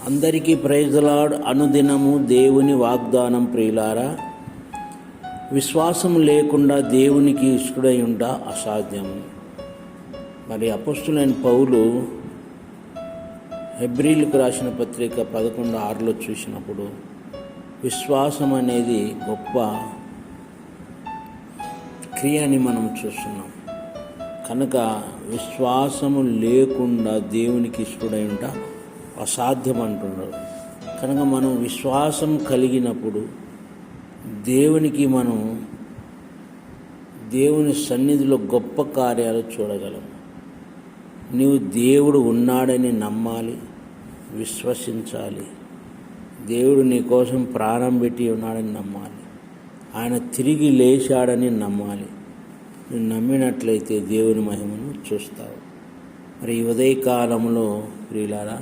అందరికీ praise the lord. అనుదినము దేవుని వాగ్దానం ప్రియులారా, విశ్వాసం లేకుండా దేవునికి ఇష్టడై ఉంట అసాధ్యం. మరి అపోస్తులైన పౌలు హెబ్రీలకు రాసిన పత్రిక 11:6 చూసినప్పుడు విశ్వాసం అనేది గొప్ప క్రియ అని మనం చూస్తున్నాం. కనుక విశ్వాసము లేకుండా దేవునికి ఇష్టడై ఉంట అసాధ్యం అంటున్నారు. కనుక మనం విశ్వాసం కలిగినప్పుడు దేవుని సన్నిధిలో గొప్ప కార్యాలు చూడగలం. నీవు దేవుడు ఉన్నాడని నమ్మాలి, విశ్వసించాలి. దేవుడు నీ కోసం ప్రాణం పెట్టి ఉన్నాడని నమ్మాలి. ఆయన తిరిగి లేచాడని నమ్మాలి. నువ్వు నమ్మినట్లయితే దేవుని మహిమను చూస్తావు. మరి ఈ ఉదయకాలంలో ప్రియులారా,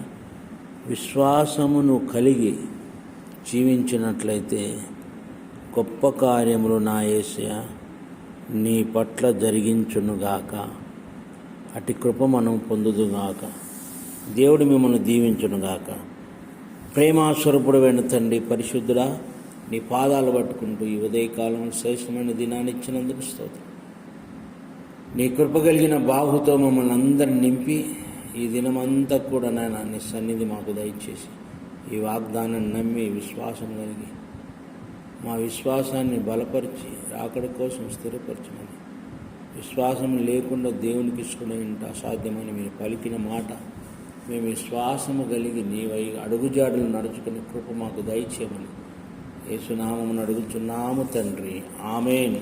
విశ్వాసమును కలిగి జీవించినట్లయితే గొప్ప కార్యములు నా యేసయ్య నీ పట్ల జరిగించునుగాక. అటు కృప మనం పొందుదుగాక. దేవుడు మిమ్మల్ని దీవించునుగాక. ప్రేమాస్వరూపుడు వెను తండ్రి, పరిశుద్ధుడా, నీ పాదాలు పట్టుకుంటూ ఈ ఉదయకాలం శ్రేష్టమైన దినాన్ని ఇచ్చినందుకు స్తోత్రం. నీ కృప కలిగిన బాహుతో మమ్మల్ని అందరిని నింపి ఈ దినమంతా కూడా నాయన నీ సన్నిధి మాకు దయచేసి ఈ వాగ్దానాన్ని నమ్మి విశ్వాసం కలిగి మా విశ్వాసాన్ని బలపరిచి రాకడ కోసం స్థిరపరచమని, విశ్వాసం లేకుండా దేవునికి ఇష్టడై ఉంట అసాధ్యమని మీరు పలికిన మాట మేము విశ్వాసము కలిగి నీ అడుగుజాడలు నడుచుకుని కృప మాకు దయచేయమని యేసునామమున అడుగుచున్నాము తండ్రి. ఆమేన్.